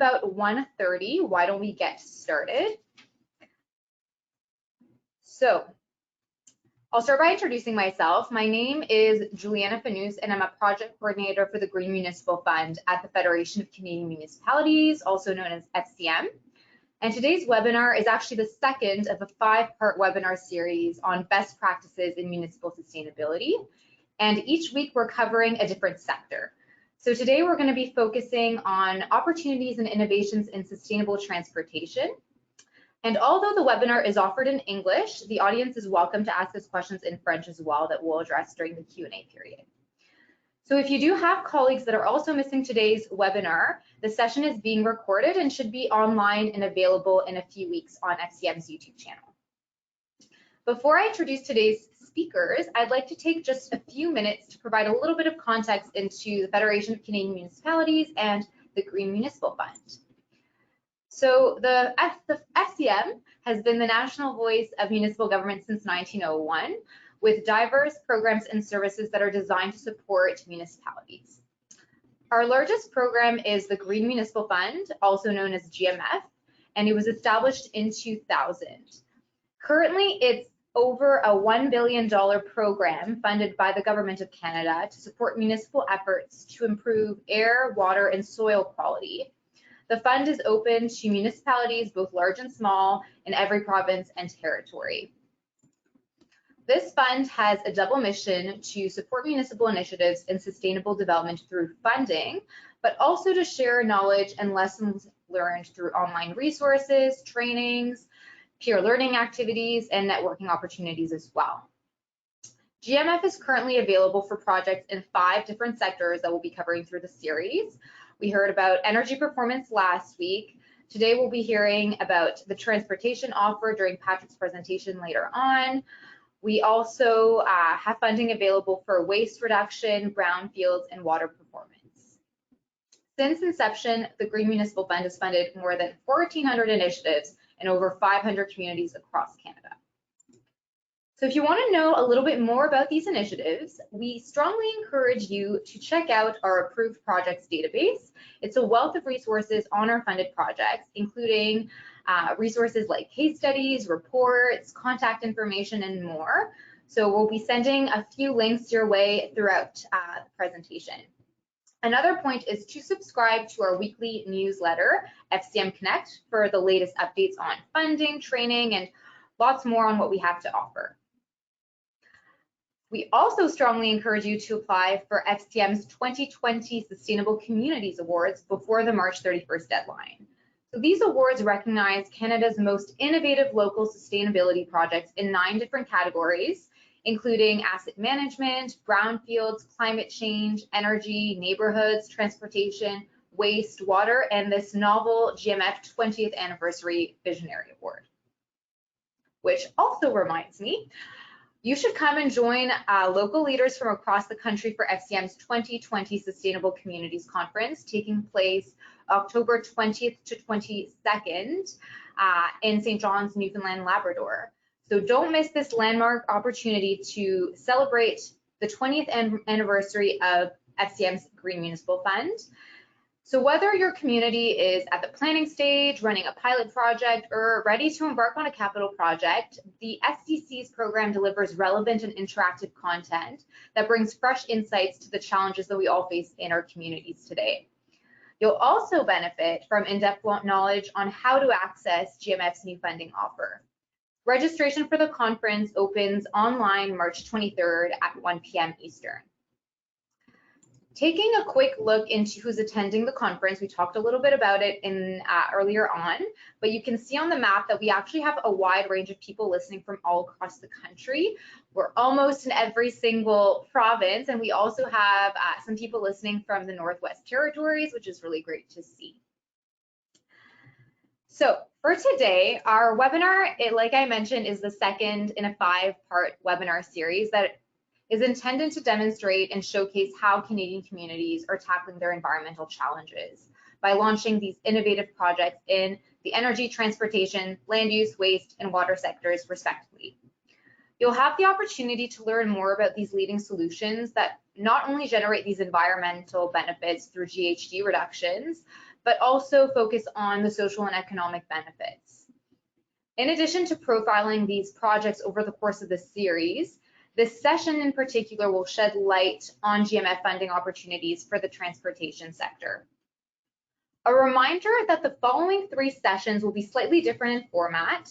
about 1:30. Why don't we get started? So I'll start by introducing myself. My name is Juliana Fanous, and I'm a project coordinator for the Green Municipal Fund at the Federation of Canadian Municipalities, also known as FCM. And today's webinar is actually the second of a 5-part webinar series on best practices in municipal sustainability. And each week we're covering a different sector. So today we're going to be focusing on opportunities and innovations in sustainable transportation. And although the webinar is offered in English, the audience is welcome to ask us questions in French as well that we'll address during the Q&A period. So if you do have colleagues that are also missing today's webinar, the session is being recorded and should be online and available in a few weeks on FCM's YouTube channel. Before I introduce today's speakers, I'd like to take just a few minutes to provide a little bit of context into the Federation of Canadian Municipalities and the Green Municipal Fund. So the FCM has been the national voice of municipal government since 1901, with diverse programs and services that are designed to support municipalities. Our largest program is the Green Municipal Fund, also known as GMF, and it was established in 2000. Currently, it's over a $1 billion program funded by the Government of Canada to support municipal efforts to improve air, water, and soil quality. The fund is open to municipalities, both large and small, in every province and territory. This fund has a double mission to support municipal initiatives and sustainable development through funding, but also to share knowledge and lessons learned through online resources, trainings, peer learning activities, and networking opportunities as well. GMF is currently available for projects in 5 different sectors that we'll be covering through the series. We heard about energy performance last week. Today we'll be hearing about the transportation offer during Patrick's presentation later on. We also have funding available for waste reduction, brownfields, and water performance. Since inception, the Green Municipal Fund has funded more than 1,400 initiatives in over 500 communities across Canada. So if you want to know a little bit more about these initiatives, we strongly encourage you to check out our approved projects database. It's a wealth of resources on our funded projects, including resources like case studies, reports, contact information, and more. So we'll be sending a few links your way throughout the presentation. Another point is to subscribe to our weekly newsletter, FCM Connect, for the latest updates on funding, training, and lots more on what we have to offer. We also strongly encourage you to apply for FCM's 2020 Sustainable Communities Awards before the March 31st deadline. So these awards recognize Canada's most innovative local sustainability projects in 9 different categories, including asset management, brownfields, climate change, energy, neighborhoods, transportation, waste, water, and this novel GMF 20th Anniversary Visionary Award. Which also reminds me, you should come and join local leaders from across the country for FCM's 2020 Sustainable Communities Conference, taking place October 20th to 22nd in St. John's, Newfoundland, Labrador. So don't miss this landmark opportunity to celebrate the 20th anniversary of FCM's Green Municipal Fund. So whether your community is at the planning stage, running a pilot project, or ready to embark on a capital project, the SDC's program delivers relevant and interactive content that brings fresh insights to the challenges that we all face in our communities today. You'll also benefit from in-depth knowledge on how to access GMF's new funding offer. Registration for the conference opens online March 23rd at 1 p.m. Eastern. Taking a quick look into who's attending the conference, we talked a little bit about it in earlier on, but you can see on the map that we actually have a wide range of people listening from all across the country. We're almost in every single province, and we also have some people listening from the Northwest Territories, which is really great to see. So for today, our webinar, like I mentioned, is the second in a 5-part webinar series that is intended to demonstrate and showcase how Canadian communities are tackling their environmental challenges by launching these innovative projects in the energy, transportation, land use, waste, and water sectors, respectively. You'll have the opportunity to learn more about these leading solutions that not only generate these environmental benefits through GHG reductions, but also focus on the social and economic benefits. In addition to profiling these projects over the course of the series, this session in particular will shed light on GMF funding opportunities for the transportation sector. A reminder that the following 3 sessions will be slightly different in format.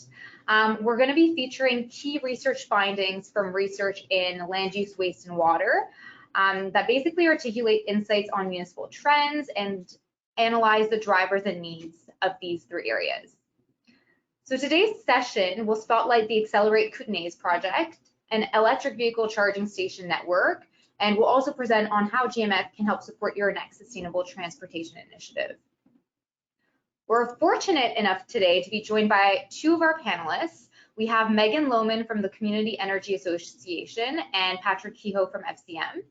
We're going to be featuring key research findings from research in land use, waste, and water that basically articulate insights on municipal trends and analyze the drivers and needs of these 3 areas. So today's session will spotlight the Accelerate Kootenays project, an electric vehicle charging station network, and we'll also present on how GMF can help support your next sustainable transportation initiative. We're fortunate enough today to be joined by 2 of our panelists. We have Megan Lohmann from the Community Energy Association and Patrick Kehoe from FCM.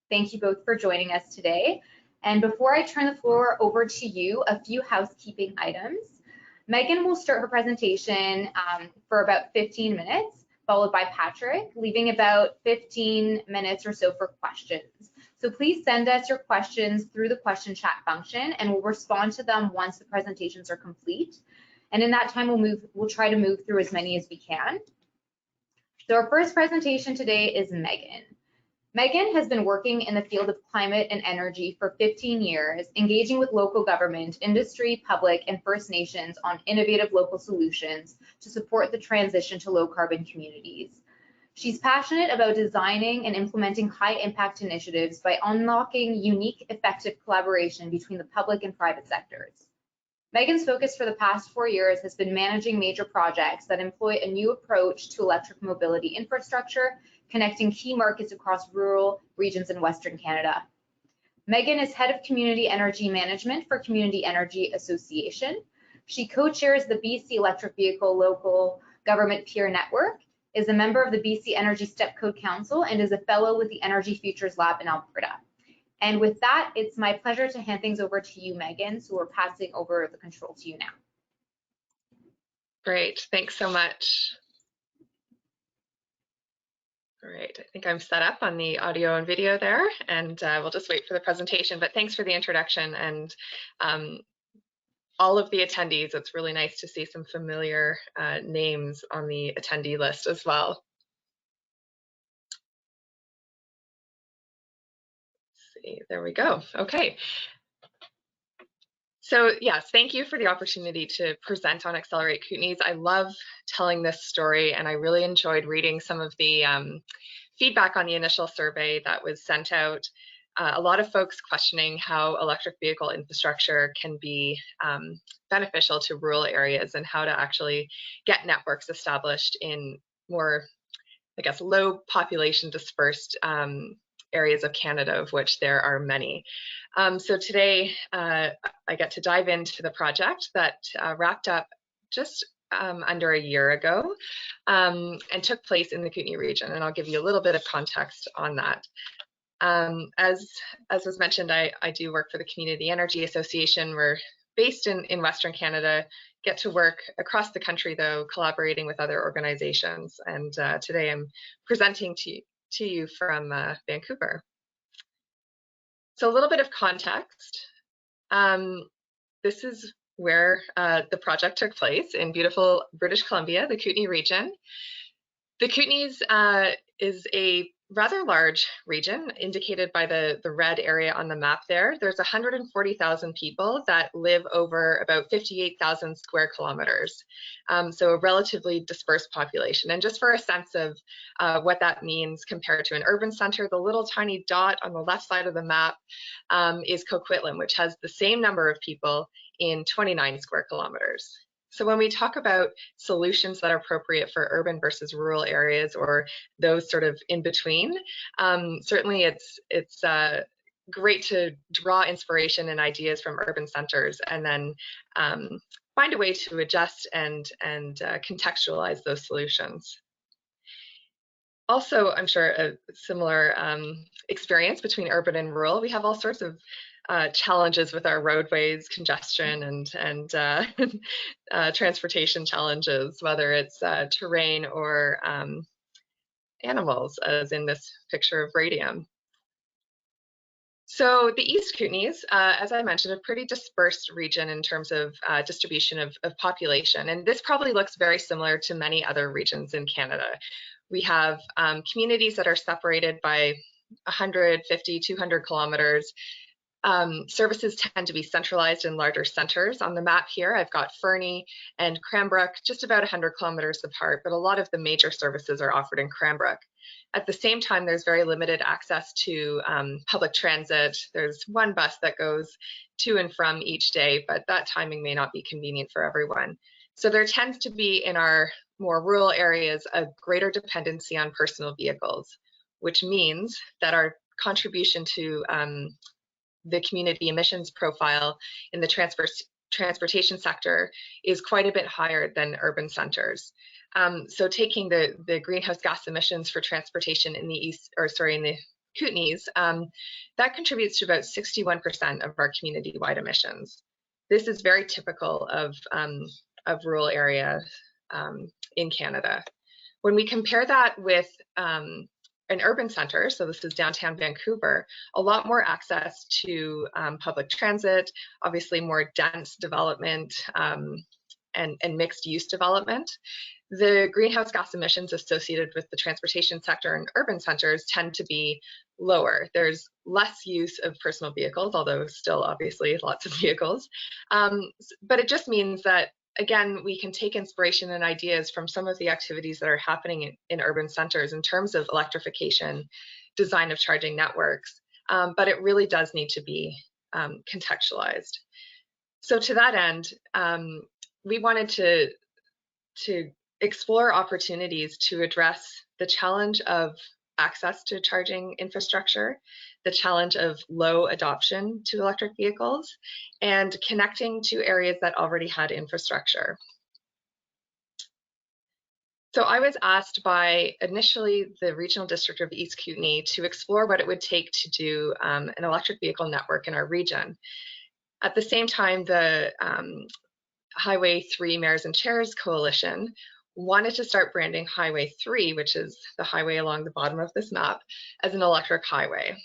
Thank you both for joining us today. And before I turn the floor over to you, a few housekeeping items. Megan will start her presentation for about 15 minutes, followed by Patrick, leaving about 15 minutes or so for questions. So please send us your questions through the question chat function, and we'll respond to them once the presentations are complete. And in that time, we'll try to move through as many as we can. So our first presentation today is Megan. Megan has been working in the field of climate and energy for 15 years, engaging with local government, industry, public, and First Nations on innovative local solutions to support the transition to low carbon communities. She's passionate about designing and implementing high impact initiatives by unlocking unique, effective collaboration between the public and private sectors. Megan's focus for the past 4 years has been managing major projects that employ a new approach to electric mobility infrastructure, connecting key markets across rural regions in Western Canada. Megan is head of community energy management for Community Energy Association. She co-chairs the BC Electric Vehicle Local Government Peer Network, is a member of the BC Energy Step Code Council, and is a fellow with the Energy Futures Lab in Alberta. And with that, it's my pleasure to hand things over to you, Megan. So we're passing over the control to you now. Great, thanks so much. All right, I think I'm set up on the audio and video there, and we'll just wait for the presentation, but thanks for the introduction and all of the attendees. It's really nice to see some familiar names on the attendee list as well. Let's see, there we go. Okay. So yes, thank you for the opportunity to present on Accelerate Kootenays. I love telling this story, and I really enjoyed reading some of the feedback on the initial survey that was sent out. A lot of folks questioning how electric vehicle infrastructure can be beneficial to rural areas and how to actually get networks established in more, I guess, low population dispersed areas of Canada, of which there are many. So today I get to dive into the project that wrapped up just under a year ago and took place in the Kootenay region, and I'll give you a little bit of context on that. As was mentioned, I do work for the Community Energy Association. We're based in Western Canada, get to work across the country though, collaborating with other organizations, and today I'm presenting to you from Vancouver. So a little bit of context. This is where the project took place, in beautiful British Columbia, the Kootenay region. The Kootenays is a rather large region, indicated by the red area on the map there. There's 140,000 people that live over about 58,000 square kilometers. So a relatively dispersed population. And just for a sense of what that means compared to an urban center, the little tiny dot on the left side of the map is Coquitlam, which has the same number of people in 29 square kilometers. So when we talk about solutions that are appropriate for urban versus rural areas, or those sort of in between, certainly it's great to draw inspiration and ideas from urban centers, and then find a way to adjust and contextualize those solutions. Also, I'm sure a similar experience between urban and rural. We have all sorts of challenges with our roadways, congestion, and transportation challenges, whether it's terrain or animals, as in this picture of radium. So the East Kootenays, as I mentioned, a pretty dispersed region in terms of distribution of population. And this probably looks very similar to many other regions in Canada. We have communities that are separated by 150, 200 kilometers. Services tend to be centralized in larger centers. On the map here, I've got Fernie and Cranbrook just about 100 kilometers apart, but a lot of the major services are offered in Cranbrook. At the same time, there's very limited access to public transit. There's one bus that goes to and from each day, but that timing may not be convenient for everyone. So there tends to be, in our more rural areas, a greater dependency on personal vehicles, which means that our contribution to the community emissions profile in the transportation sector is quite a bit higher than urban centers. So taking the greenhouse gas emissions for transportation in the in the Kootenays, that contributes to about 61% of our community-wide emissions. This is very typical of rural area in Canada. When we compare that with an urban center, so this is downtown Vancouver, a lot more access to public transit, obviously more dense development and mixed use development. The greenhouse gas emissions associated with the transportation sector in urban centers tend to be lower. There's less use of personal vehicles, although still obviously lots of vehicles. But it just means that, again, we can take inspiration and ideas from some of the activities that are happening in urban centers in terms of electrification, design of charging networks, but it really does need to be contextualized. So to that end, we wanted to explore opportunities to address the challenge of access to charging infrastructure, the challenge of low adoption to electric vehicles, and connecting to areas that already had infrastructure. So I was asked by initially the Regional District of East Kootenay to explore what it would take to do an electric vehicle network in our region. At the same time, the Highway 3 Mayors and Chairs Coalition wanted to start branding Highway 3, which is the highway along the bottom of this map, as an electric highway.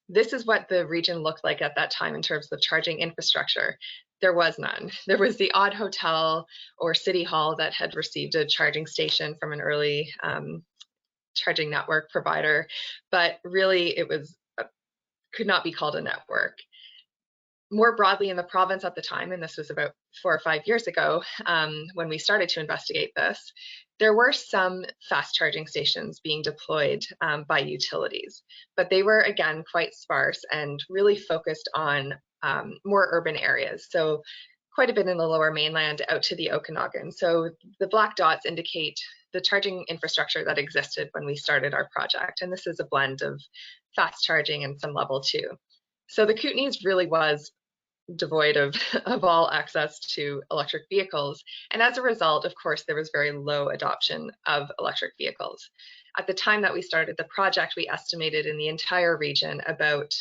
This is what the region looked like at that time in terms of charging infrastructure. There was none. There was the odd hotel or city hall that had received a charging station from an early charging network provider, but really it was could not be called a network. More broadly in the province at the time, and this was about 4 or 5 years ago when we started to investigate this, there were some fast charging stations being deployed by utilities, but they were, again, quite sparse and really focused on more urban areas. So quite a bit in the Lower Mainland out to the Okanagan. So the black dots indicate the charging infrastructure that existed when we started our project. And this is a blend of fast charging and some level 2. So the Kootenays really was devoid of all access to electric vehicles. And as a result, of course, there was very low adoption of electric vehicles. At the time that we started the project, we estimated in the entire region about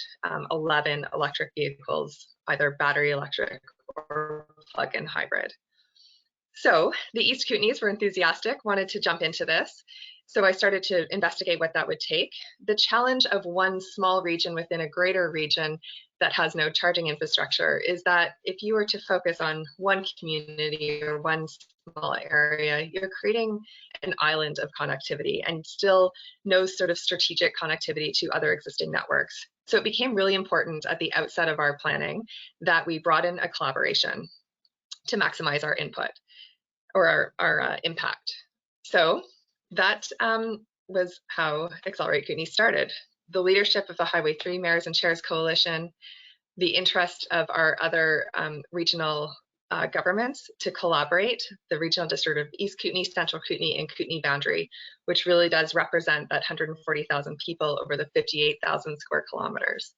11 electric vehicles, either battery electric or plug-in hybrid. So the East Kootenays were enthusiastic, wanted to jump into this. So I started to investigate what that would take. The challenge of one small region within a greater region that has no charging infrastructure is that if you were to focus on one community or one small area, you're creating an island of connectivity and still no sort of strategic connectivity to other existing networks. So it became really important at the outset of our planning that we brought in a collaboration to maximize our input or our impact. So that was how Accelerate Kootenays started. The leadership of the Highway 3 Mayors and Chairs Coalition, the interest of our other regional governments to collaborate, the Regional District of East Kootenay, Central Kootenay, and Kootenay Boundary, which really does represent that 140,000 people over the 58,000 square kilometers.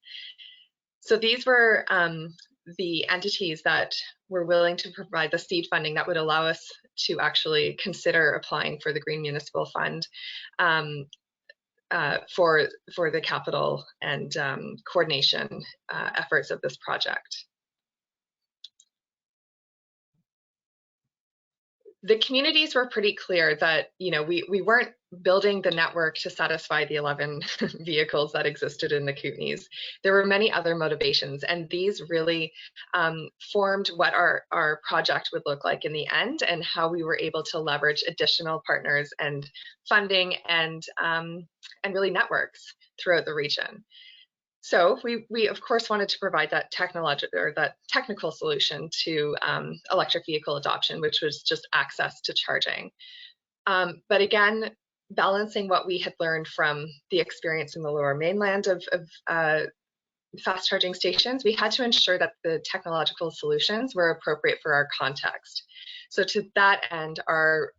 So these were the entities that were willing to provide the seed funding that would allow us to actually consider applying for the Green Municipal Fund for the capital and coordination efforts of this project. The communities were pretty clear that, you know, we weren't building the network to satisfy the 11 vehicles that existed in the Kootenays. There were many other motivations, and these really formed what our project would look like in the end, and how we were able to leverage additional partners and funding and really networks throughout the region. So we of course wanted to provide that technical solution to electric vehicle adoption, which was just access to charging. But again, balancing what we had learned from the experience in the Lower Mainland of fast charging stations, we had to ensure that the technological solutions were appropriate for our context. So to that end, our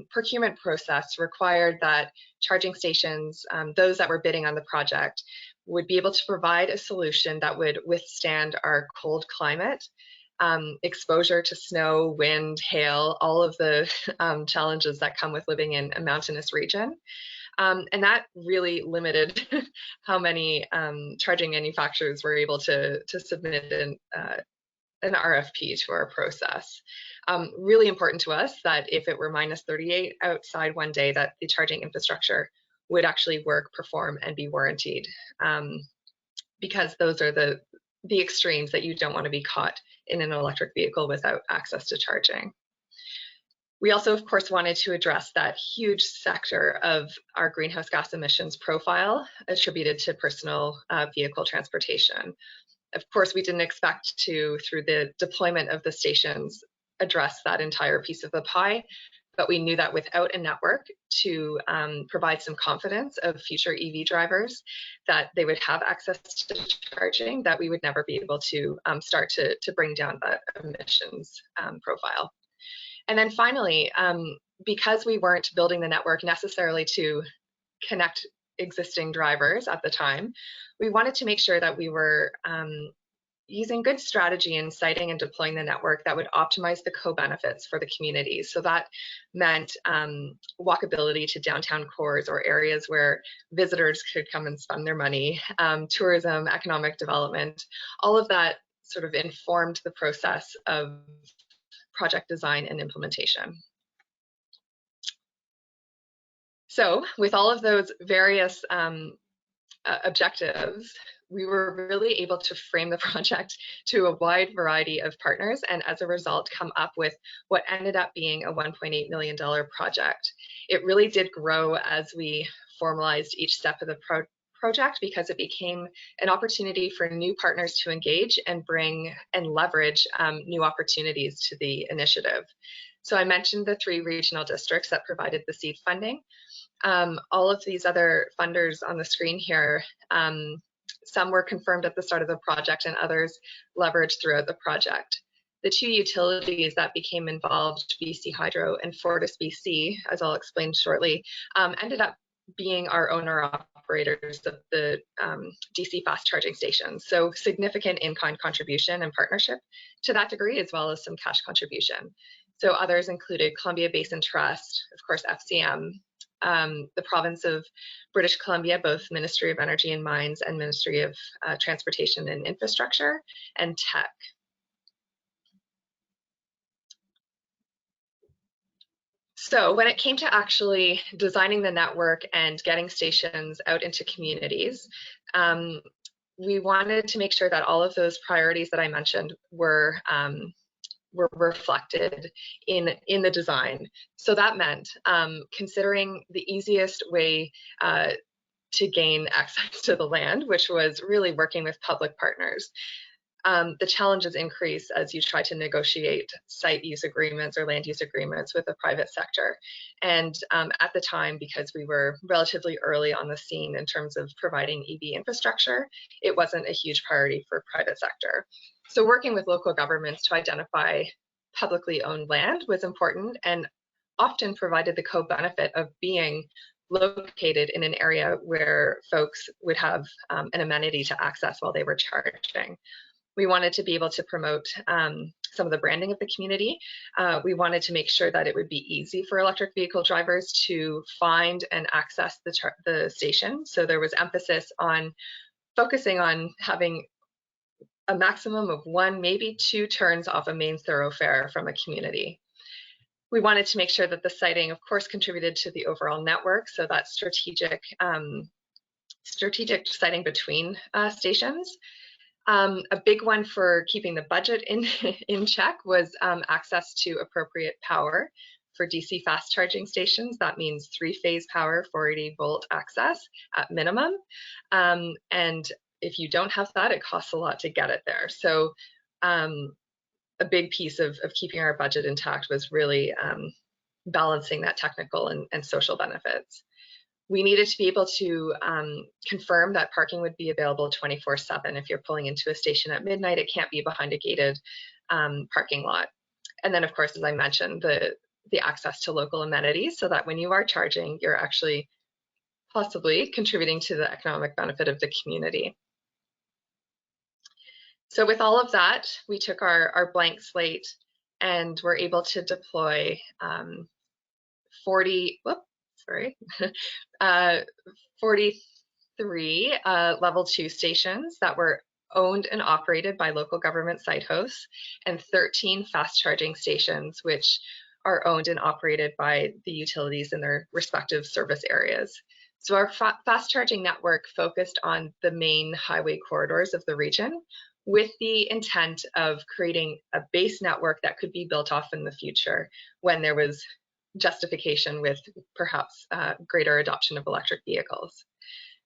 procurement process required that charging stations, those that were bidding on the project, would be able to provide a solution that would withstand our cold climate, exposure to snow, wind, hail, all of the challenges that come with living in a mountainous region. And that really limited how many charging manufacturers were able to submit an RFP to our process. Really important to us that if it were minus 38 outside one day, that the charging infrastructure would actually work, perform, and be warranted, because those are the extremes that you don't want to be caught in an electric vehicle without access to charging. We also, of course, wanted to address that huge sector of our greenhouse gas emissions profile attributed to personal vehicle transportation. Of course, we didn't expect to, through the deployment of the stations, address that entire piece of the pie, but we knew that without a network to provide some confidence of future EV drivers, that they would have access to charging, that we would never be able to start to bring down that emissions profile. And then finally, because we weren't building the network necessarily to connect existing drivers at the time, we wanted to make sure that we were using good strategy in siting and deploying the network that would optimize the co-benefits for the communities. So that meant walkability to downtown cores or areas where visitors could come and spend their money, tourism, economic development, all of that sort of informed the process of project design and implementation. So with all of those various objectives, we were really able to frame the project to a wide variety of partners, and as a result come up with what ended up being a $1.8 million project. It really did grow as we formalized each step of the project, because it became an opportunity for new partners to engage and bring and leverage new opportunities to the initiative. So I mentioned the 3 regional districts that provided the seed funding. All of these other funders on the screen here, some were confirmed at the start of the project and others leveraged throughout the project. The 2 utilities that became involved, BC Hydro and Fortis BC, as I'll explain shortly, ended up being our owner-operators of the DC fast charging stations. So significant in-kind contribution and partnership to that degree, as well as some cash contribution. So others included Columbia Basin Trust, of course, FCM, the province of British Columbia, both Ministry of Energy and Mines and Ministry of Transportation and Infrastructure, and Tech. So when it came to actually designing the network and getting stations out into communities, we wanted to make sure that all of those priorities that I mentioned were reflected in the design. So that meant considering the easiest way to gain access to the land, which was really working with public partners. The challenges increase as you try to negotiate site use agreements or land use agreements with the private sector. And at the time, because we were relatively early on the scene in terms of providing EV infrastructure, it wasn't a huge priority for private sector. So working with local governments to identify publicly owned land was important and often provided the co-benefit of being located in an area where folks would have an amenity to access while they were charging. We wanted to be able to promote some of the branding of the community. We wanted to make sure that it would be easy for electric vehicle drivers to find and access the station. So there was emphasis on focusing on having a maximum of 1, maybe 2 turns off a main thoroughfare from a community. We wanted to make sure that the siting, of course, contributed to the overall network, so that strategic siting between stations. A big one for keeping the budget in check was access to appropriate power for DC fast charging stations. That means 3-phase power, 480-volt access at minimum. And if you don't have that, it costs a lot to get it there. So a big piece of keeping our budget intact was really balancing that technical and social benefits. We needed to be able to confirm that parking would be available 24/7. If you're pulling into a station at midnight, it can't be behind a gated parking lot. And then, of course, as I mentioned, the access to local amenities, so that when you are charging, you're actually possibly contributing to the economic benefit of the community. So with all of that, we took our blank slate and were able to deploy 43 level 2 stations that were owned and operated by local government site hosts, and 13 fast charging stations, which are owned and operated by the utilities in their respective service areas. So our fast charging network focused on the main highway corridors of the region, with the intent of creating a base network that could be built off in the future when there was justification with perhaps greater adoption of electric vehicles.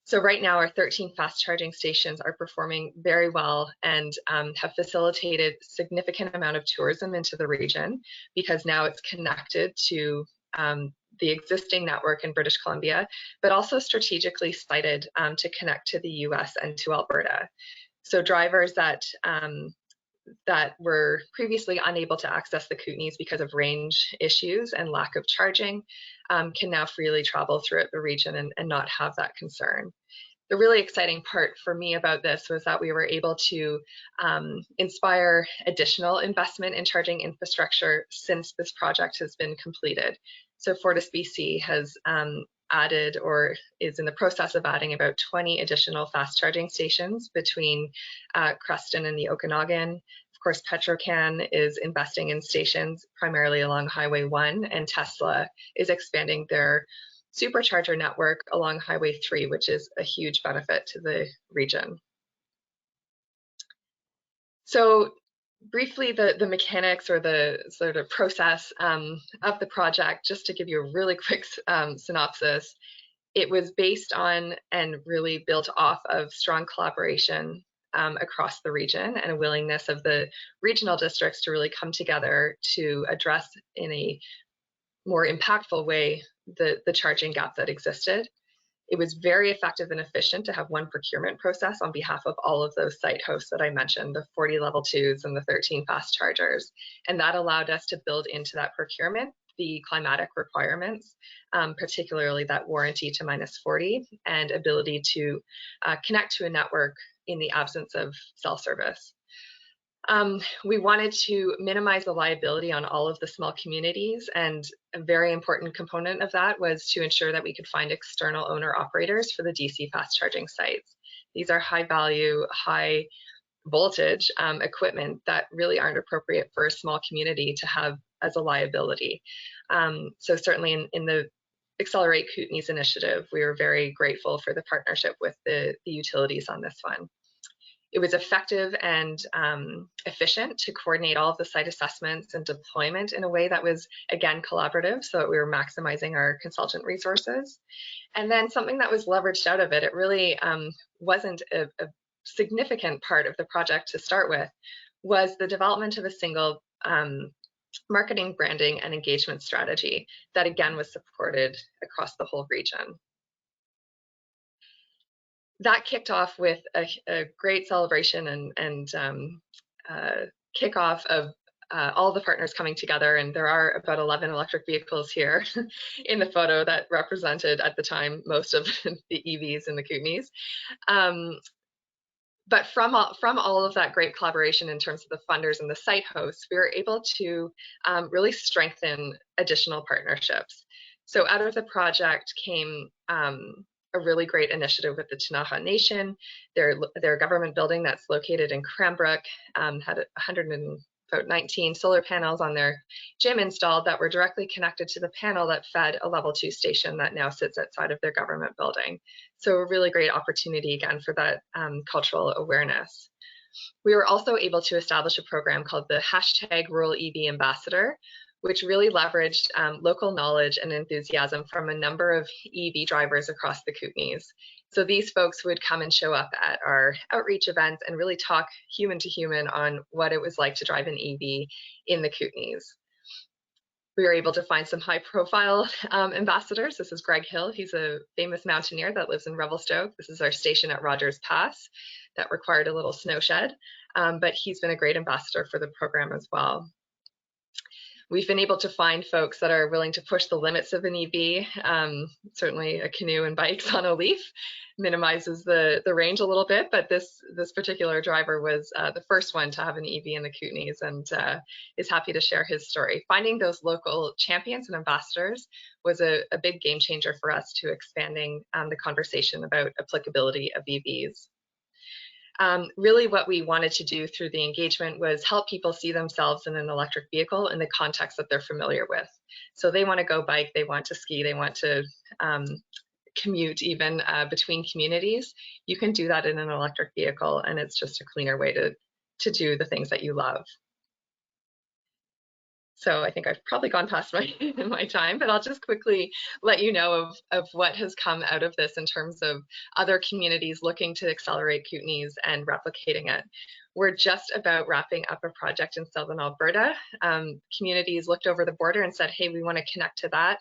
So right now our 13 fast charging stations are performing very well and have facilitated significant amount of tourism into the region, because now it's connected to the existing network in British Columbia, but also strategically sited to connect to the US and to Alberta. So drivers that were previously unable to access the Kootenays because of range issues and lack of charging can now freely travel throughout the region and not have that concern. The really exciting part for me about this was that we were able to inspire additional investment in charging infrastructure since this project has been completed. So Fortis BC has added, or is in the process of adding, about 20 additional fast charging stations between Creston and the Okanagan. Of course, Petrocan is investing in stations primarily along Highway 1, and Tesla is expanding their supercharger network along Highway 3, which is a huge benefit to the region. So briefly, the mechanics or the sort of process of the project, just to give you a really quick synopsis. It was based on and really built off of strong collaboration across the region, and a willingness of the regional districts to really come together to address in a more impactful way the charging gap that existed. It was very effective and efficient to have one procurement process on behalf of all of those site hosts that I mentioned, the 40 level 2s and the 13 fast chargers. And that allowed us to build into that procurement the climatic requirements, particularly that warranty to -40 and ability to connect to a network in the absence of cell service. We wanted to minimize the liability on all of the small communities, and a very important component of that was to ensure that we could find external owner operators for the DC fast charging sites. These are high value, high voltage equipment that really aren't appropriate for a small community to have as a liability. So certainly in the Accelerate Kootenays initiative, we were very grateful for the partnership with the utilities on this one. It was effective and efficient to coordinate all of the site assessments and deployment in a way that was, again, collaborative, so that we were maximizing our consultant resources. And then something that was leveraged out of it, it really wasn't a significant part of the project to start with, was the development of a single marketing, branding, and engagement strategy that, again, was supported across the whole region. That kicked off with a great celebration and kickoff of all the partners coming together, and there are about 11 electric vehicles here in the photo that represented at the time most of the EVs in the Kootenays. But from all of that great collaboration in terms of the funders and the site hosts, we were able to really strengthen additional partnerships. So out of the project came a really great initiative with the Ktunaxa Nation. Their government building that's located in Cranbrook had about 19 solar panels on their gym installed that were directly connected to the panel that fed a level 2 station that now sits outside of their government building. So a really great opportunity again for that cultural awareness. We were also able to establish a program called the #RuralEV Ambassador, which really leveraged local knowledge and enthusiasm from a number of EV drivers across the Kootenays. So these folks would come and show up at our outreach events and really talk human to human on what it was like to drive an EV in the Kootenays. We were able to find some high profile ambassadors. This is Greg Hill. He's a famous mountaineer that lives in Revelstoke. This is our station at Rogers Pass that required a little snow shed, but he's been a great ambassador for the program as well. We've been able to find folks that are willing to push the limits of an EV. Certainly a canoe and bikes on a leaf minimizes the range a little bit, but this particular driver was the first one to have an EV in the Kootenays and is happy to share his story. Finding those local champions and ambassadors was a big game changer for us to expanding the conversation about applicability of EVs. Really what we wanted to do through the engagement was help people see themselves in an electric vehicle in the context that they're familiar with. So they want to go bike, they want to ski, they want to commute even between communities. You can do that in an electric vehicle, and it's just a cleaner way to do the things that you love. So I think I've probably gone past my time, but I'll just quickly let you know of what has come out of this in terms of other communities looking to accelerate Kootenays and replicating it. We're just about wrapping up a project in southern Alberta. Communities looked over the border and said, hey, we want to connect to that.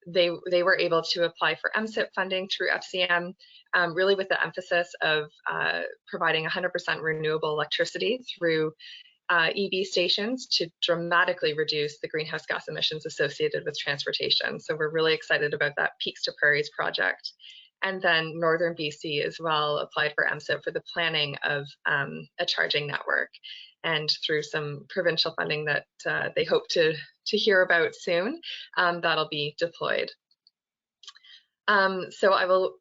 They were able to apply for MSIP funding through FCM, really with the emphasis of providing 100% renewable electricity through EV stations to dramatically reduce the greenhouse gas emissions associated with transportation. So we're really excited about that Peaks to Prairies project. And then Northern BC as well applied for MSIP for the planning of a charging network. And through some provincial funding that they hope to hear about soon, that'll be deployed. So I will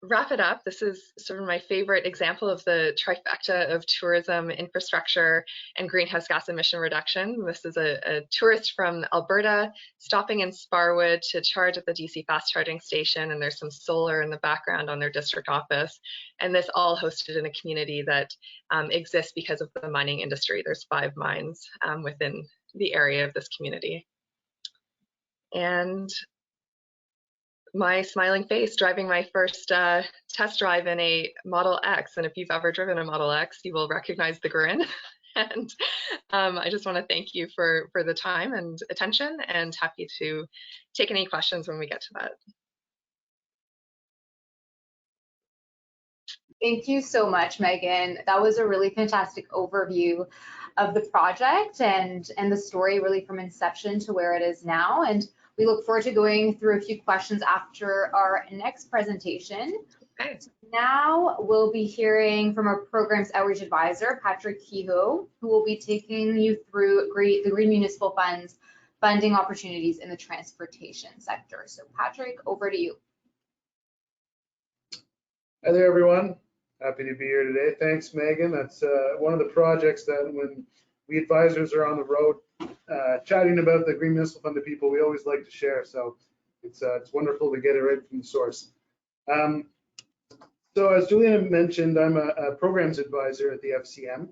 wrap it up. This is sort of my favorite example of the trifecta of tourism, infrastructure, and greenhouse gas emission reduction. This is a tourist from Alberta stopping in Sparwood to charge at the DC fast charging station, and there's some solar in the background on their district office. And this all hosted in a community that exists because of the mining industry. There's 5 mines within the area of this community. And my smiling face driving my first test drive in a Model X. And if you've ever driven a Model X, you will recognize the grin. And I just want to thank you for the time and attention, and happy to take any questions when we get to that. Thank you so much, Megan. That was a really fantastic overview of the project and the story really from inception to where it is now. And we look forward to going through a few questions after our next presentation. Okay. So now we'll be hearing from our program's outreach advisor, Patrick Kehoe, who will be taking you through the Green Municipal Fund's funding opportunities in the transportation sector. So Patrick, over to you. Hi there, everyone. Happy to be here today. Thanks, Megan. That's one of the projects that when we advisors are on the road chatting about the Green Municipal Fund to people, we always like to share. So it's wonderful to get it right from the source. So as Juliana mentioned, I'm a programs advisor at the FCM,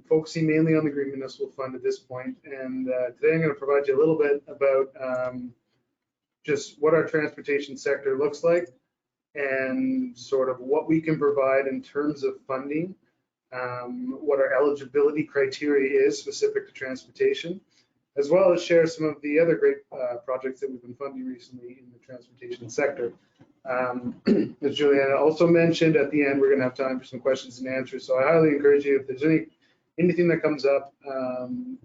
focusing mainly on the Green Municipal Fund at this point. And today I'm going to provide you a little bit about just what our transportation sector looks like and sort of what we can provide in terms of funding, what our eligibility criteria is specific to transportation, as well as share some of the other great projects that we've been funding recently in the transportation sector. As Juliana also mentioned, at the end, we're going to have time for some questions and answers. So I highly encourage you, if there's anything that comes up,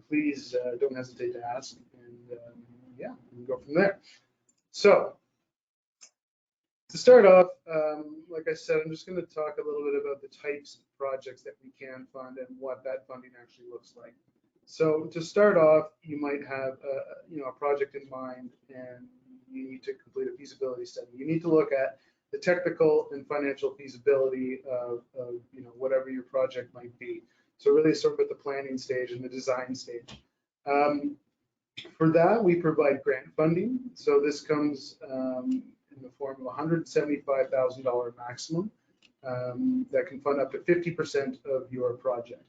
please don't hesitate to ask. And yeah, we can go from there. So to start off, like I said, I'm just going to talk a little bit about the types of projects that we can fund and what that funding actually looks like. So to start off, you might have a project in mind, and you need to complete a feasibility study. You need to look at the technical and financial feasibility of whatever your project might be. So really sort of at the planning stage and the design stage. For that, we provide grant funding. So this comes in the form of $175,000 maximum that can fund up to 50% of your project.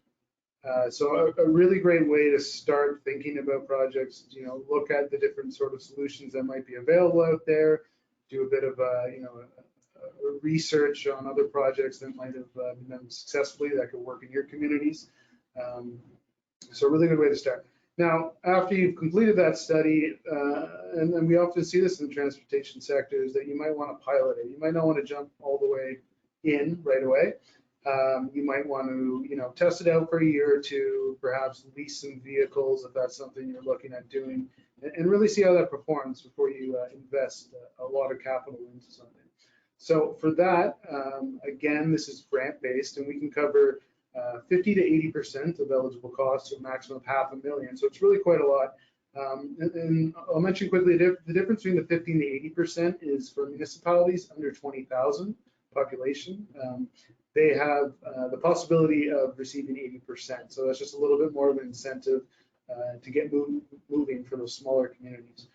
So a really great way to start thinking about projects, look at the different sort of solutions that might be available out there, do a bit of a research on other projects that might have been done successfully that could work in your communities. So a really good way to start. Now, after you've completed that study, and we often see this in the transportation sector, is that you might want to pilot it. You might not want to jump all the way in right away. You might want to, test it out for a year or two, perhaps lease some vehicles if that's something you're looking at doing, and really see how that performs before you invest a lot of capital into something. So for that, again, this is grant-based, and we can cover 50 to 80% of eligible costs to a maximum of $500,000. So it's really quite a lot. And I'll mention quickly the difference between the 15 to 80% is for municipalities under 20,000 population. They have the possibility of receiving 80%. So that's just a little bit more of an incentive to get moving for those smaller communities.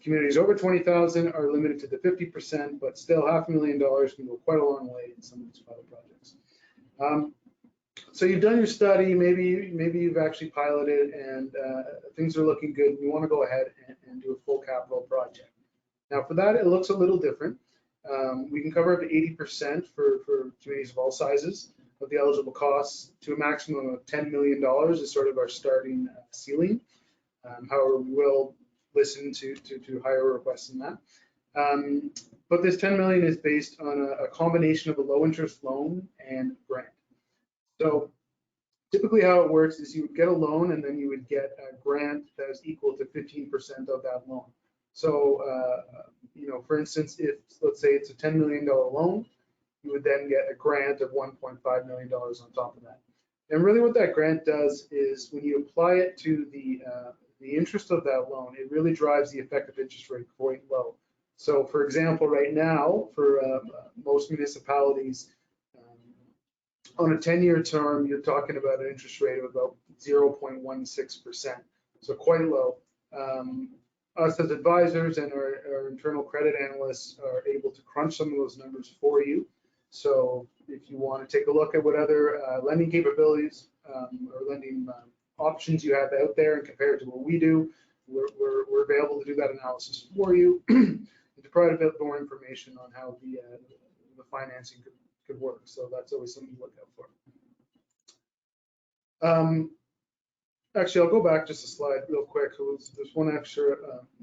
Communities over 20,000 are limited to the 50%, but still $500,000 can go quite a long way in some of these pilot projects. So you've done your study, maybe you've actually piloted, and things are looking good. You want to go ahead and do a full capital project. Now for that, it looks a little different. We can cover up to 80% for communities of all sizes of the eligible costs to a maximum of $10 million is sort of our starting ceiling. However, we will listen to higher requests than that. But this 10 million is based on a combination of a low interest loan and grant. So typically how it works is you would get a loan and then you would get a grant that is equal to 15% of that loan. So, for instance, if let's say it's a $10 million loan, you would then get a grant of $1.5 million on top of that. And really what that grant does is when you apply it to the interest of that loan, it really drives the effective interest rate quite low. So for example, right now for most municipalities, on a 10-year term, you're talking about an interest rate of about 0.16%, so quite low. Us as advisors and our internal credit analysts are able to crunch some of those numbers for you. So if you want to take a look at what other lending capabilities or lending options you have out there and compare it to what we do, we're available to do that analysis for you and to provide a bit more information on how the financing could work. So that's always something to look out for. Actually, I'll go back just a slide real quick. There's one extra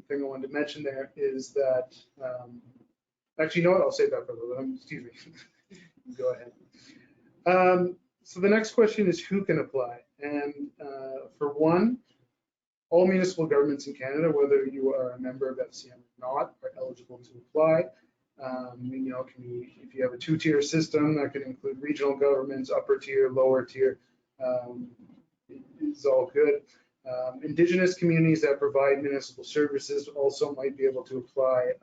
thing I wanted to mention there is that, actually, you know what? I'll save that for a little bit. Excuse me. Go ahead. So the next question is who can apply? And for one, all municipal governments in Canada, whether you are a member of FCM or not, are eligible to apply. If you have a two-tier system, that could include regional governments, upper tier, lower tier. It's all good. Indigenous communities that provide municipal services also might be able to apply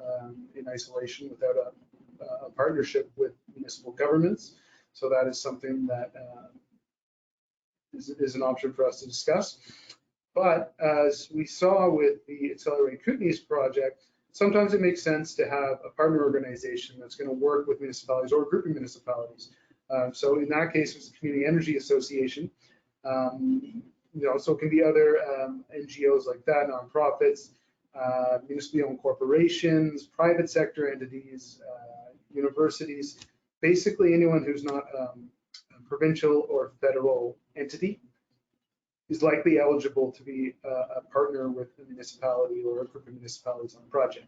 in isolation without a partnership with municipal governments. So that is something that is an option for us to discuss. But as we saw with the Accelerate Kootenays project, sometimes it makes sense to have a partner organization that's going to work with municipalities or a group of municipalities. So in that case, it's a community energy association. So it can be other NGOs like that, nonprofits, municipally owned corporations, private sector entities, universities, basically anyone who's not a provincial or federal entity is likely eligible to be a partner with a municipality or a group of municipalities on a project.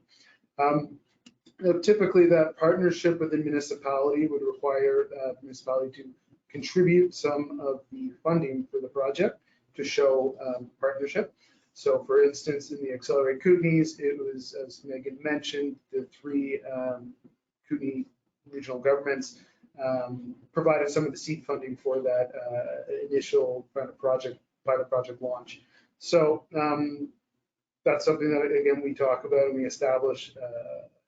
Typically, that partnership with the municipality would require the municipality to contribute some of the funding for the project to show partnership. So for instance, in the Accelerate Kootenays, it was, as Megan mentioned, the three Kootenay regional governments provided some of the seed funding for that initial pilot project launch. So that's something that, again, we talk about and we establish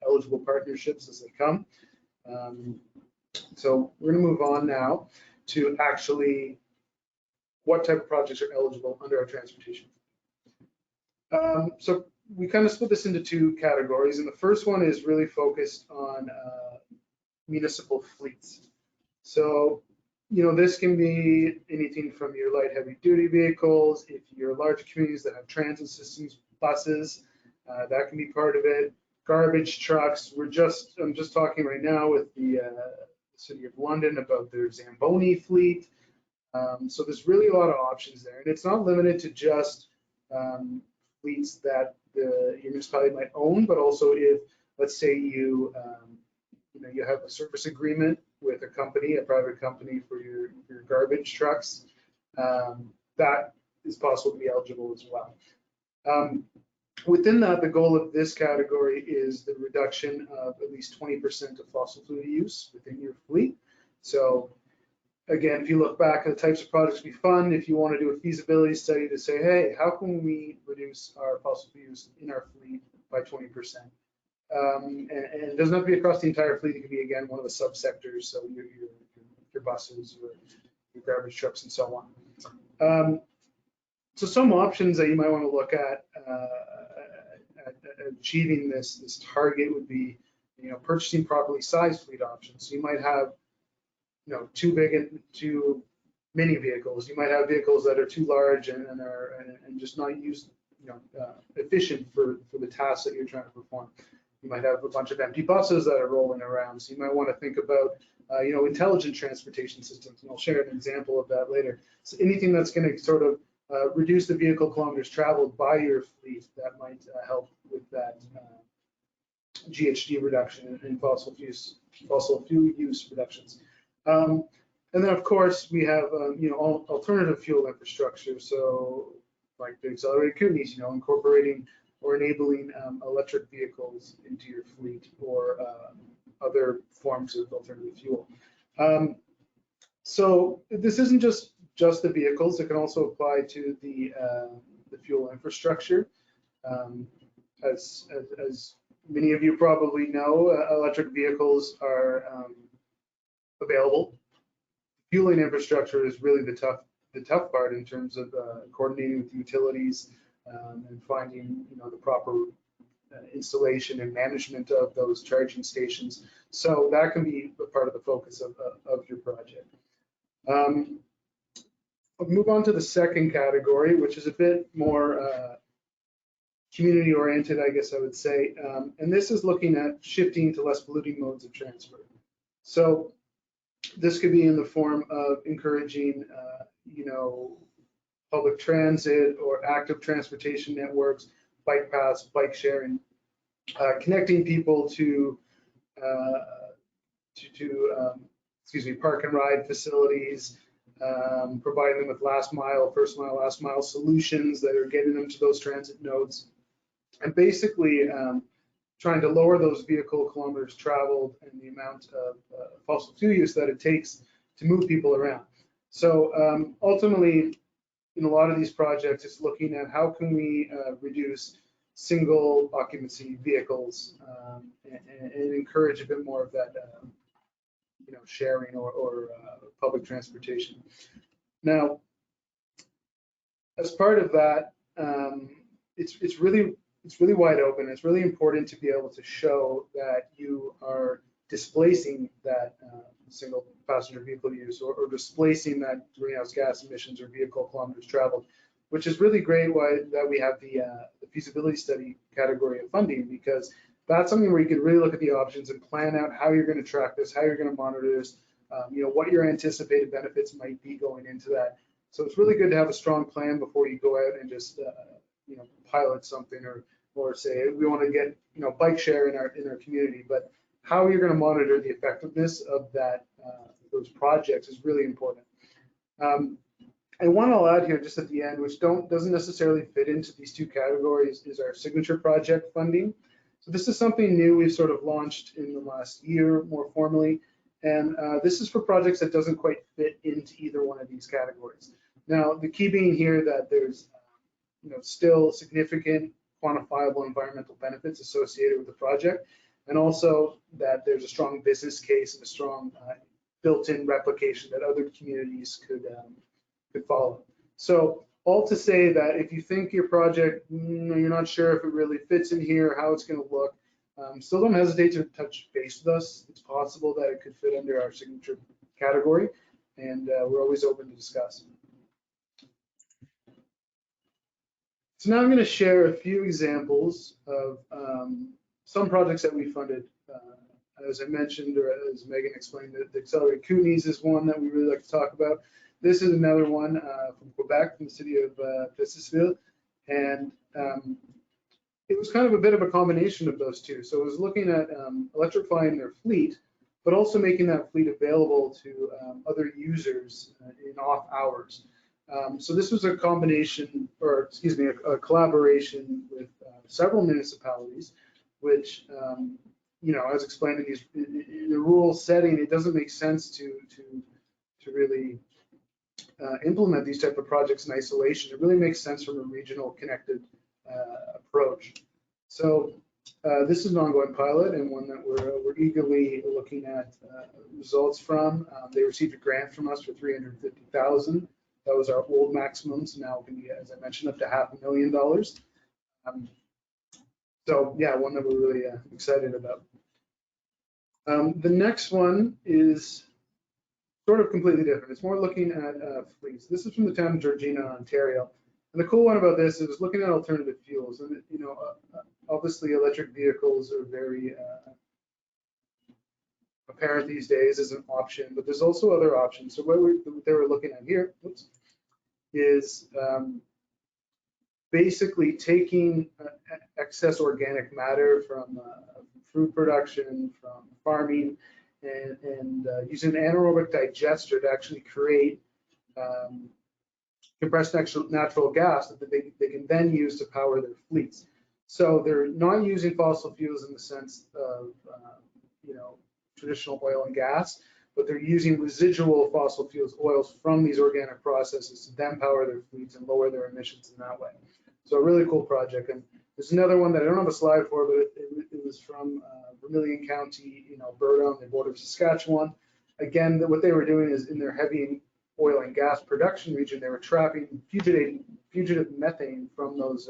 eligible partnerships as they come. So we're going to move on now to actually what type of projects are eligible under our transportation. So we kind of split this into two categories, and the first one is really focused on municipal fleets. So, you know, this can be anything from your light heavy duty vehicles, if you're large communities that have transit systems, buses, that can be part of it. Garbage trucks. I'm just talking right now with the City of London about their Zamboni fleet. So there's really a lot of options there, and it's not limited to just fleets that your municipality might own, but also if, let's say, you have a service agreement with a company, a private company for your garbage trucks, that is possible to be eligible as well. Within that, the goal of this category is the reduction of at least 20% of fossil fuel use within your fleet. So again, if you look back at the types of projects we fund, if you want to do a feasibility study to say, hey, how can we reduce our fossil fuel use in our fleet by 20%? And it doesn't have to be across the entire fleet. It can be, again, one of the subsectors, so your buses, your garbage trucks, and so on. So some options that you might want to look at achieving this target would be, purchasing properly sized fleet options. So you might have, too big and too many vehicles. You might have vehicles that are too large and just not used, efficient for the tasks that you're trying to perform. You might have a bunch of empty buses that are rolling around. So you might want to think about, intelligent transportation systems. And I'll share an example of that later. So anything that's going to sort of reduce the vehicle kilometers traveled by your fleet, that might help with that GHG reduction and fossil fuel use reductions. And then, of course, we have, alternative fuel infrastructure. So like the Accelerate Kootenays, incorporating or enabling electric vehicles into your fleet, or other forms of alternative fuel. So this isn't just the vehicles. It can also apply to the fuel infrastructure. As many of you probably know, electric vehicles are available. Fueling infrastructure is really the tough part in terms of coordinating with utilities and finding the proper installation and management of those charging stations. So that can be a part of the focus of your project. I'll move on to the second category, which is a bit more community oriented, I guess I would say. And this is looking at shifting to less polluting modes of transport. So this could be in the form of encouraging, public transit or active transportation networks, bike paths, bike sharing, connecting people to park and ride facilities, providing them with first mile, last mile solutions that are getting them to those transit nodes, and basically trying to lower those vehicle kilometers traveled and the amount of fossil fuel use that it takes to move people around. So ultimately, in a lot of these projects, it's looking at how can we reduce single occupancy vehicles and encourage a bit more of that, sharing or public transportation. Now, as part of that, it's really wide open. It's really important to be able to show that you are displacing that single passenger vehicle use or displacing that greenhouse gas emissions or vehicle kilometers traveled, which is really great that we have the feasibility study category of funding, because that's something where you can really look at the options and plan out how you're going to track this, how you're going to monitor this, what your anticipated benefits might be going into that. So it's really good to have a strong plan before you go out and just pilot something or say we want to get bike share in our community, but how you're going to monitor the effectiveness of that those projects is really important. And one I'll add here just at the end, which doesn't necessarily fit into these two categories, is our signature project funding. So this is something new we've sort of launched in the last year more formally, and this is for projects that doesn't quite fit into either one of these categories. Now, the key being here that there's still significant quantifiable environmental benefits associated with the project, and also that there's a strong business case and a strong built-in replication that other communities could follow. So all to say that if you think your project, you're not sure if it really fits in here, how it's going to look, still don't hesitate to touch base with us. It's possible that it could fit under our signature category, and we're always open to discuss. So now I'm going to share a few examples of some projects that we funded. As I mentioned, or as Megan explained, the Accelerate Kootenays is one that we really like to talk about. This is another one from Quebec, from the city of Pistissville, and it was kind of a bit of a combination of those two. So it was looking at electrifying their fleet, but also making that fleet available to other users in off hours. So this was a combination, or excuse me, a collaboration with several municipalities, which, you know, as explained in the rural setting, it doesn't make sense to really implement these type of projects in isolation. It really makes sense from a regional connected approach. So this is an ongoing pilot and one that we're eagerly looking at results from. They received a grant from us for $350,000. That was our old maximum, so now it can be, as I mentioned, up to $500,000. So yeah, one that we're really excited about. The next one is sort of completely different. It's more looking at fleets. This is from the town of Georgina, Ontario. And the cool one about this is looking at alternative fuels. And, you know, obviously electric vehicles are very apparent these days as an option, but there's also other options. So what they were looking at here, is basically taking excess organic matter from food production, from farming, and using an anaerobic digester to actually create compressed natural gas that they can then use to power their fleets. So they're not using fossil fuels in the sense of you know, traditional oil and gas, but they're using residual fossil fuels, oils from these organic processes to then power their fleets and lower their emissions in that way. So a really cool project. And there's another one that I don't have a slide for, but it was from Vermilion County in Alberta on the border of Saskatchewan. Again, what they were doing is in their heavy oil and gas production region, they were trapping fugitive methane from those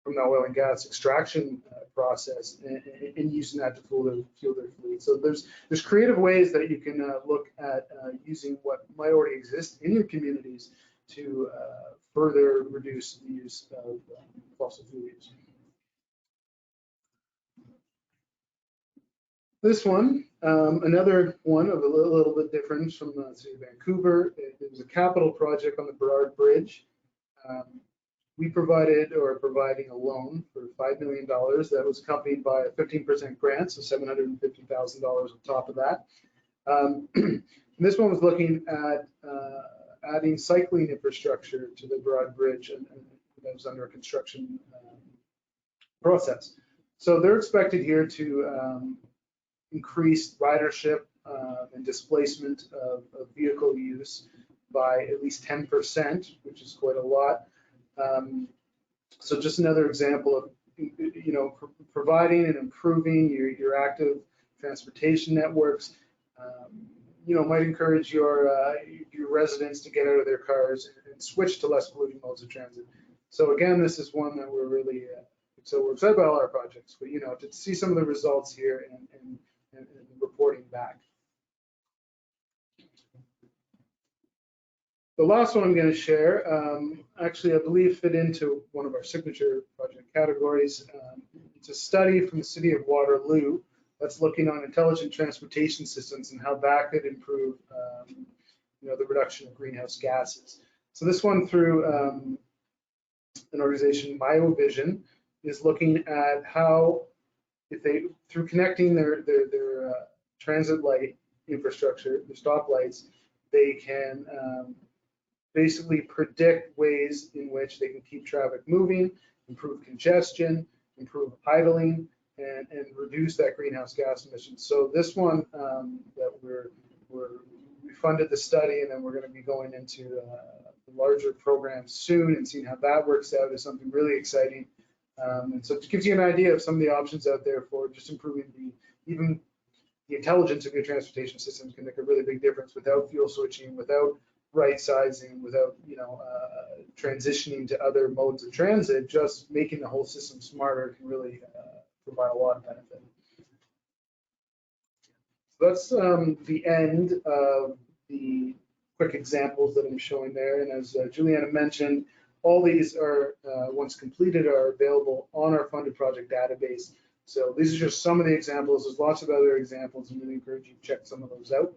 from the oil and gas extraction process and using that to fuel their fleet. So there's creative ways that you can look at using what might already exist in your communities to further reduce the use of fossil fuel use. This one, another one of a little bit different from the city of Vancouver. It was a capital project on the Burrard Bridge. We provided or are providing a loan for $5 million that was accompanied by a 15% grant, so $750,000 on top of that. And this one was looking at adding cycling infrastructure to the Burrard Bridge, and that was under a construction process. So they're expected here to increase ridership and displacement of vehicle use by at least 10%, which is quite a lot. So just another example of, you know, providing and improving your active transportation networks, you know, might encourage your residents to get out of their cars and switch to less polluting modes of transit. So again, this is one that we're really, so we're excited about all our projects, but, you know, to see some of the results here and reporting back. The last one I'm going to share, actually, I believe fit into one of our signature project categories. It's a study from the city of Waterloo that's looking on intelligent transportation systems and how that could improve, you know, the reduction of greenhouse gases. So this one through an organization, BioVision, is looking at how, if they, through connecting their transit light infrastructure, their stoplights, they can basically predict ways in which they can keep traffic moving, improve congestion, improve idling, and reduce that greenhouse gas emissions. So this one that we funded the study, and then we're going to be going into the larger program soon and seeing how that works out is something really exciting. And so it gives you an idea of some of the options out there for just improving even the intelligence of your transportation systems can make a really big difference without fuel switching, without right sizing, without transitioning to other modes of transit, just making the whole system smarter can really provide a lot of benefit. So that's the end of the quick examples that I'm showing there. And as Juliana mentioned, all these are, once completed, are available on our funded project database. So these are just some of the examples. There's lots of other examples, and really encourage you to check some of those out.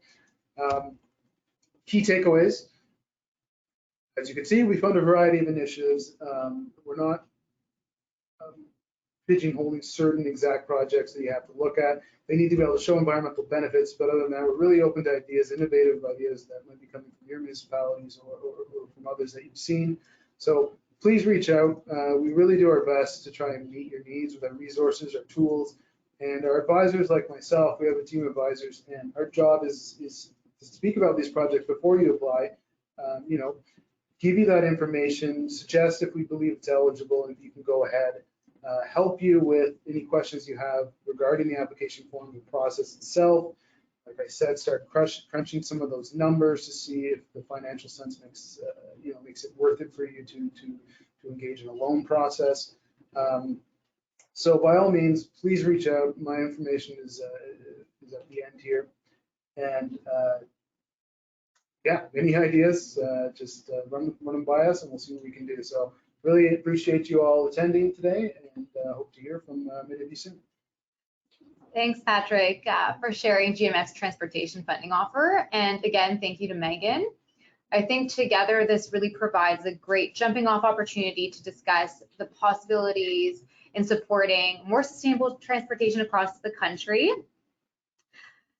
Key takeaways. As you can see, we fund a variety of initiatives. We're not pigeonholing certain exact projects that you have to look at. They need to be able to show environmental benefits, but other than that, we're really open to ideas, innovative ideas that might be coming from your municipalities or from others that you've seen. So please reach out. We really do our best to try and meet your needs with our resources, our tools, and our advisors like myself. We have a team of advisors, and our job is to speak about these projects before you apply. Give you that information, suggest if we believe it's eligible, and if you can go ahead. Help you with any questions you have regarding the application form and process itself. Like I said, start crunching some of those numbers to see if the financial sense makes it worth it for you to engage in a loan process. So by all means, please reach out. My information is at the end here. And yeah, any ideas, just run them by us and we'll see what we can do. So really appreciate you all attending today, and hope to hear from many of you soon. Thanks, Patrick, for sharing GMF's transportation funding offer. And again, thank you to Megan. I think together this really provides a great jumping off opportunity to discuss the possibilities in supporting more sustainable transportation across the country.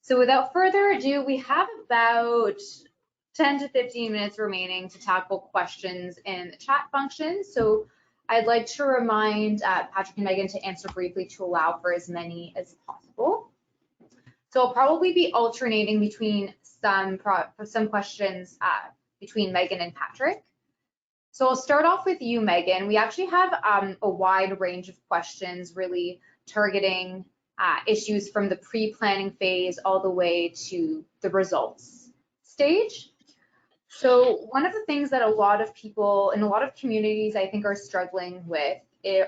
So without further ado, we have about 10 to 15 minutes remaining to tackle questions in the chat function. So I'd like to remind Patrick and Megan to answer briefly to allow for as many as possible. So I'll probably be alternating between some questions between Megan and Patrick. So I'll start off with you, Megan. We actually have a wide range of questions really targeting issues from the pre-planning phase all the way to the results stage. So one of the things that a lot of people in a lot of communities I think are struggling with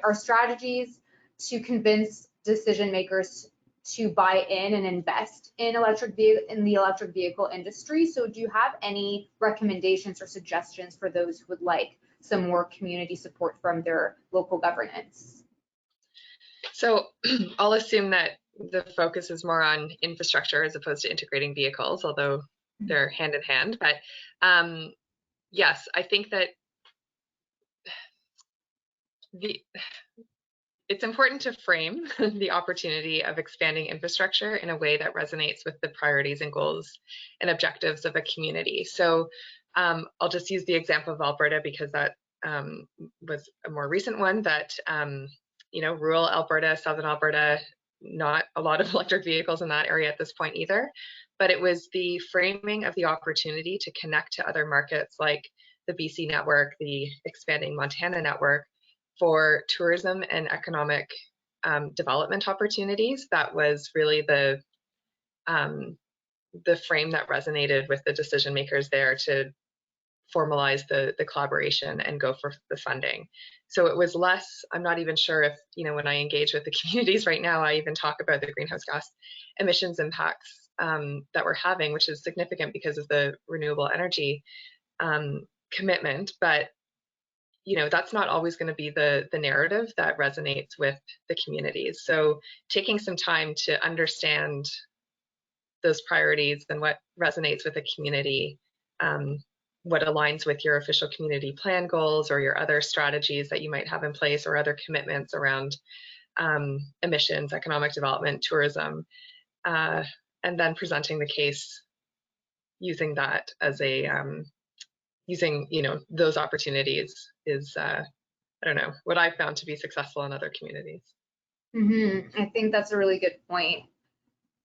are strategies to convince decision makers to buy in and invest in the electric vehicle industry. So do you have any recommendations or suggestions for those who would like some more community support from their local governance? So I'll assume that the focus is more on infrastructure as opposed to integrating vehicles, although they're hand in hand. But yes, I think that it's important to frame the opportunity of expanding infrastructure in a way that resonates with the priorities and goals and objectives of a community. So I'll just use the example of Alberta because that was a more recent one that, rural Alberta, southern Alberta, not a lot of electric vehicles in that area at this point either. But it was the framing of the opportunity to connect to other markets like the BC network, the expanding Montana network, for tourism and economic development opportunities. That was really the frame that resonated with the decision makers there to formalize the collaboration and go for the funding. So it was less, I'm not even sure if, when I engage with the communities right now, I even talk about the greenhouse gas emissions impacts that we're having, which is significant because of the renewable energy commitment. But that's not always going to be the narrative that resonates with the communities. So taking some time to understand those priorities and what resonates with the community, what aligns with your official community plan goals or your other strategies that you might have in place or other commitments around emissions, economic development, tourism, and then presenting the case using that as a using those opportunities is I don't know, what I've found to be successful in other communities. I think that's a really good point.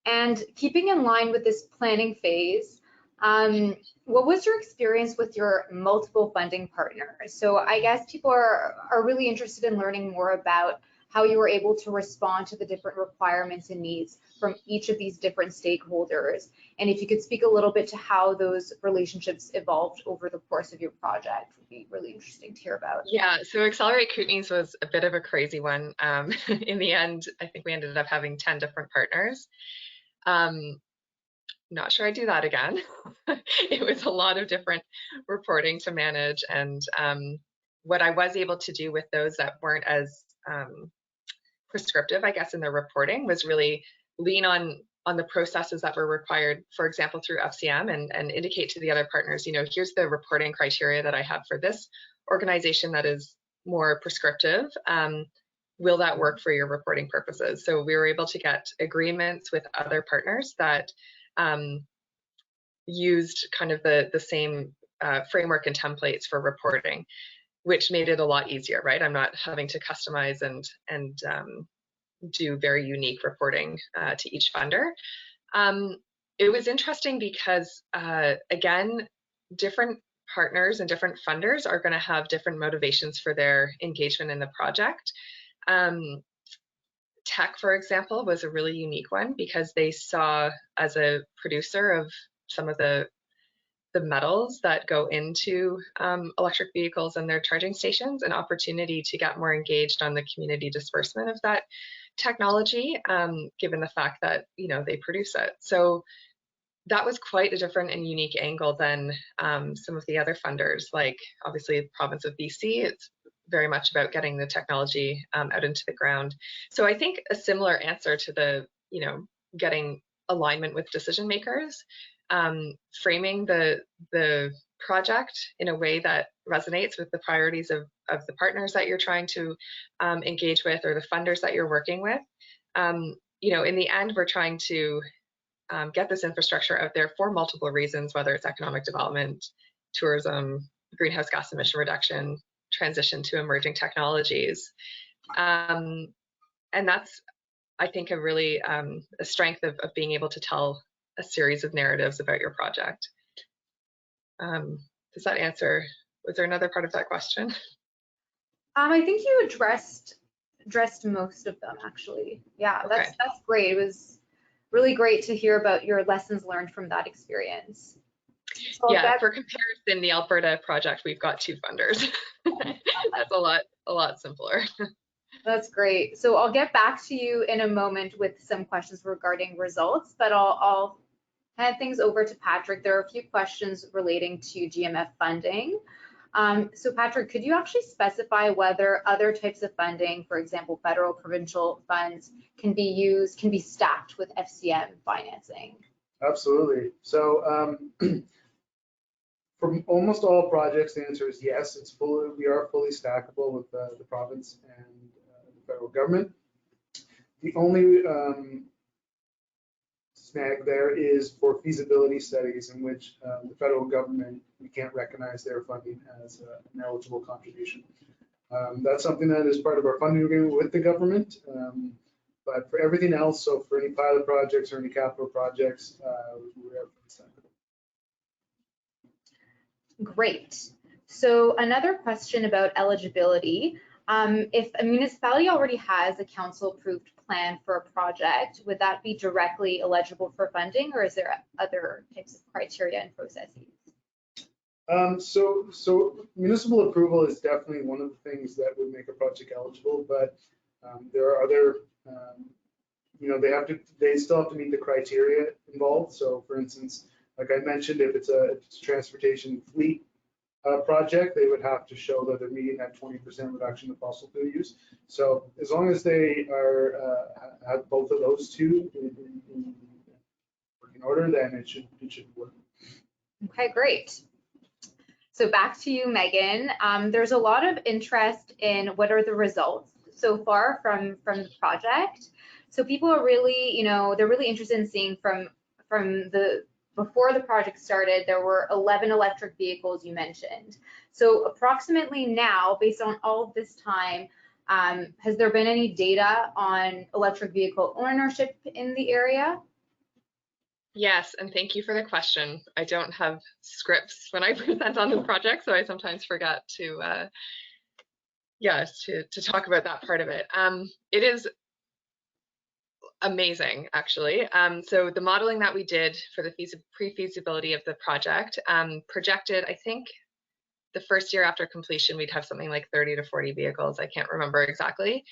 And keeping in line with this planning phase, what was your experience with your multiple funding partners? So I guess people are really interested in learning more about how you were able to respond to the different requirements and needs from each of these different stakeholders. And if you could speak a little bit to how those relationships evolved over the course of your project, would be really interesting to hear about. Yeah, so Accelerate Kootenays was a bit of a crazy one. In the end, I think we ended up having 10 different partners. Not sure I'd do that again. It was a lot of different reporting to manage, and what I was able to do with those that weren't as prescriptive, I guess, in their reporting was really lean on the processes that were required, for example, through FCM, and indicate to the other partners, you know, here's the reporting criteria that I have for this organization that is more prescriptive. Will that work for your reporting purposes? So we were able to get agreements with other partners that used kind of the same framework and templates for reporting, which made it a lot easier, right? I'm not having to customize and do very unique reporting to each funder. It was interesting because, again, different partners and different funders are going to have different motivations for their engagement in the project. Tech, for example, was a really unique one because they saw, as a producer of some of the metals that go into electric vehicles and their charging stations, an opportunity to get more engaged on the community disbursement of that technology, given the fact that, you know, they produce it. So that was quite a different and unique angle than some of the other funders, like obviously the province of BC. It's very much about getting the technology out into the ground. So I think a similar answer to the, you know, getting alignment with decision makers, framing the project in a way that resonates with the priorities of the partners that you're trying to engage with, or the funders that you're working with. You know, in the end, we're trying to get this infrastructure out there for multiple reasons, whether it's economic development, tourism, greenhouse gas emission reduction, transition to emerging technologies. And that's, I think, a really a strength of being able to tell a series of narratives about your project. Does that answer? Was there another part of that question? I think you addressed most of them, actually. Yeah, Okay. That's great. It was really great to hear about your lessons learned from that experience. So yeah, for comparison, the Alberta project, we've got 2 funders. That's a lot simpler. That's great. So I'll get back to you in a moment with some questions regarding results, but I'll hand things over to Patrick. There are a few questions relating to GMF funding. So Patrick, could you actually specify whether other types of funding, for example, federal, provincial funds, can be stacked with FCM financing? Absolutely. So for almost all projects, the answer is yes. We are fully stackable with the province and the federal government. The only snag there is for feasibility studies in which the federal government, we can't recognize their funding as an eligible contribution. That's something that is part of our funding agreement with the government. But for everything else, so for any pilot projects or any capital projects, we're stackable. Great. So another question about eligibility. If a municipality already has a council-approved plan for a project, would that be directly eligible for funding, or is there other types of criteria and processes? So municipal approval is definitely one of the things that would make a project eligible, but there are other, you know, they still have to meet the criteria involved. So for instance, like I mentioned, if it's a transportation fleet project, they would have to show that they're meeting that 20% reduction in fossil fuel use. So as long as they have both of those two in working order, then it should work. Okay, great. So back to you, Megan. There's a lot of interest in what are the results so far from the project. So people are really, you know, they're really interested in seeing from the before the project started, there were 11 electric vehicles you mentioned. So approximately now, based on all of this time, has there been any data on electric vehicle ownership in the area? Yes, and thank you for the question. I don't have scripts when I present on the project, so I sometimes forget to yeah, to talk about that part of it. It is amazing, actually. So the modeling that we did for the pre-feasibility of the project projected, I think, the first year after completion, we'd have something like 30 to 40 vehicles. I can't remember exactly.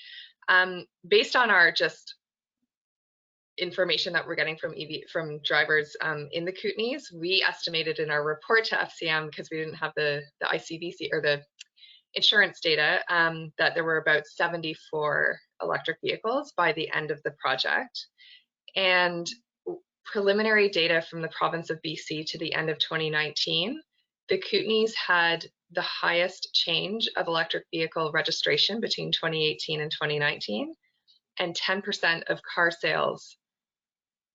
Based on our just information that we're getting from drivers in the Kootenays, we estimated in our report to FCM, because we didn't have the ICBC or the insurance data, that there were about 74 electric vehicles by the end of the project. And preliminary data from the province of BC to the end of 2019, the Kootenays had the highest change of electric vehicle registration between 2018 and 2019, and 10% of car sales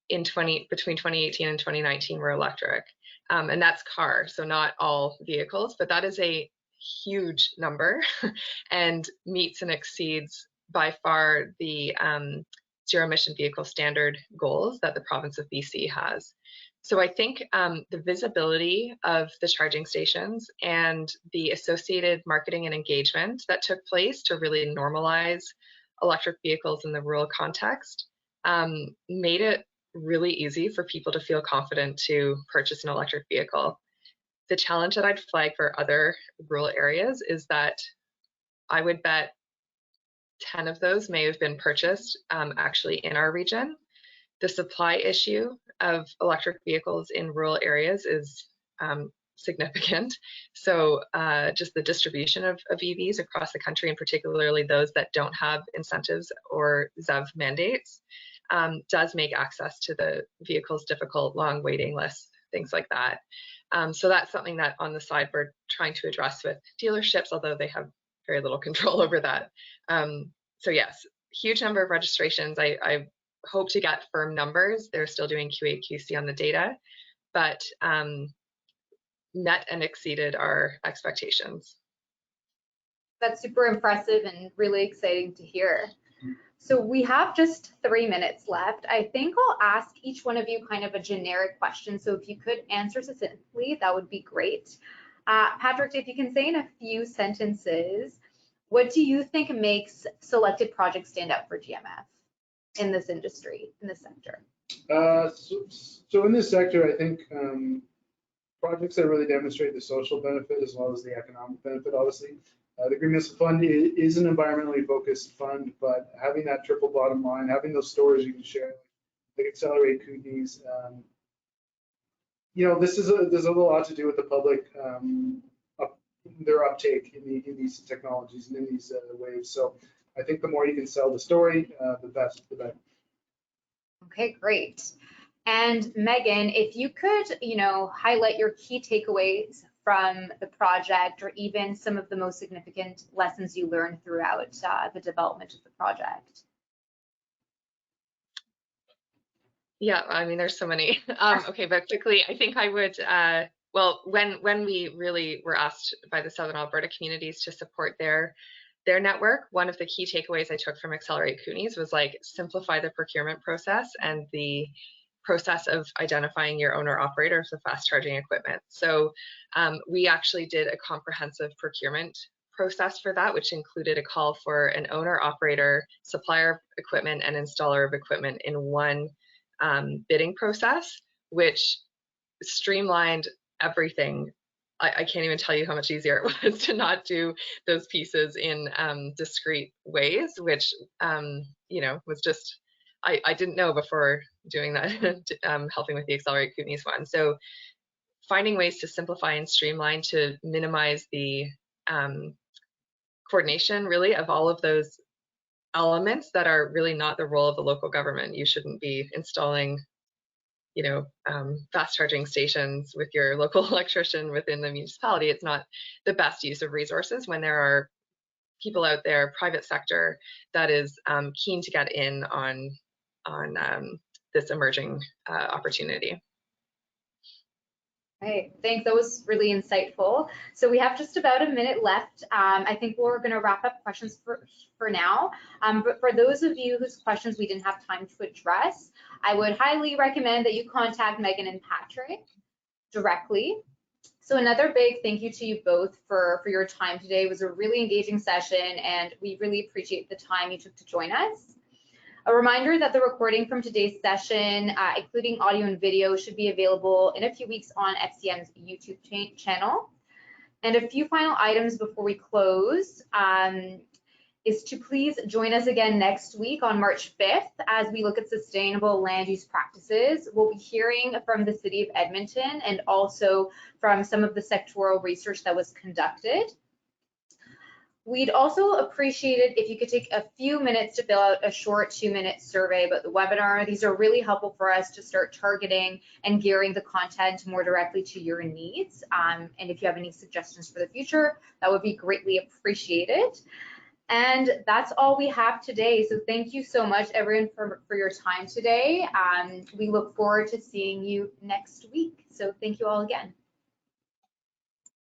between 2018 and 2019 were electric. And that's car, so not all vehicles, but that is a huge number and meets and exceeds by far the zero emission vehicle standard goals that the province of BC has. So I think the visibility of the charging stations and the associated marketing and engagement that took place to really normalize electric vehicles in the rural context made it really easy for people to feel confident to purchase an electric vehicle. The challenge that I'd flag for other rural areas is that I would bet 10 of those may have been purchased actually in our region. The supply issue of electric vehicles in rural areas is significant. So just the distribution of EVs across the country, and particularly those that don't have incentives or ZEV mandates, does make access to the vehicles difficult, long waiting lists, things like that. So that's something that on the side we're trying to address with dealerships, although they have very little control over that. So yes, huge number of registrations. I hope to get firm numbers. They're still doing QA QC on the data, but met and exceeded our expectations. That's super impressive and really exciting to hear. So we have just 3 minutes left. I think I'll ask each one of you kind of a generic question. So if you could answer succinctly, that would be great. Patrick, if you can say in a few sentences, what do you think makes selected projects stand out for GMF in this industry, in this sector? So in this sector, I think projects that really demonstrate the social benefit as well as the economic benefit, obviously. The Green Municipal Fund is an environmentally focused fund, but having that triple bottom line, having those stories you can share, like Accelerate Kootenays, there's a lot to do with the public, their uptake in these technologies and in these waves. So I think the more you can sell the story, the better. Okay, great. And Megan, if you could, highlight your key takeaways from the project, or even some of the most significant lessons you learned throughout the development of the project. Yeah, I mean, there's so many. Okay, but quickly, I think I would, well, when we really were asked by the Southern Alberta communities to support their network, one of the key takeaways I took from Accelerate Kootenays was like simplify the procurement process and the process of identifying your owner operator of the fast charging equipment. So we actually did a comprehensive procurement process for that, which included a call for an owner operator, supplier of equipment, and installer of equipment in one bidding process, which streamlined everything. I can't even tell you how much easier it was to not do those pieces in discrete ways, which was just, I didn't know before doing that, helping with the Accelerate Kootenays one. So finding ways to simplify and streamline to minimize the coordination really of all of those elements that are really not the role of the local government. You shouldn't be installing fast charging stations with your local electrician within the municipality. It's not the best use of resources when there are people out there, private sector, that is keen to get in on this emerging opportunity. Right, thanks. That was really insightful. So we have just about a minute left. I think we're going to wrap up questions for now. But for those of you whose questions we didn't have time to address, I would highly recommend that you contact Megan and Patrick directly. So another big thank you to you both for your time today. It was a really engaging session, and we really appreciate the time you took to join us. A reminder that the recording from today's session, including audio and video, should be available in a few weeks on FCM's YouTube channel. And a few final items before we close is to please join us again next week on March 5th as we look at sustainable land use practices. We'll be hearing from the City of Edmonton and also from some of the sectoral research that was conducted. We'd also appreciate it if you could take a few minutes to fill out a short 2-minute survey about the webinar. These are really helpful for us to start targeting and gearing the content more directly to your needs. And if you have any suggestions for the future, that would be greatly appreciated. And that's all we have today. So thank you so much, everyone, for your time today. We look forward to seeing you next week. So thank you all again.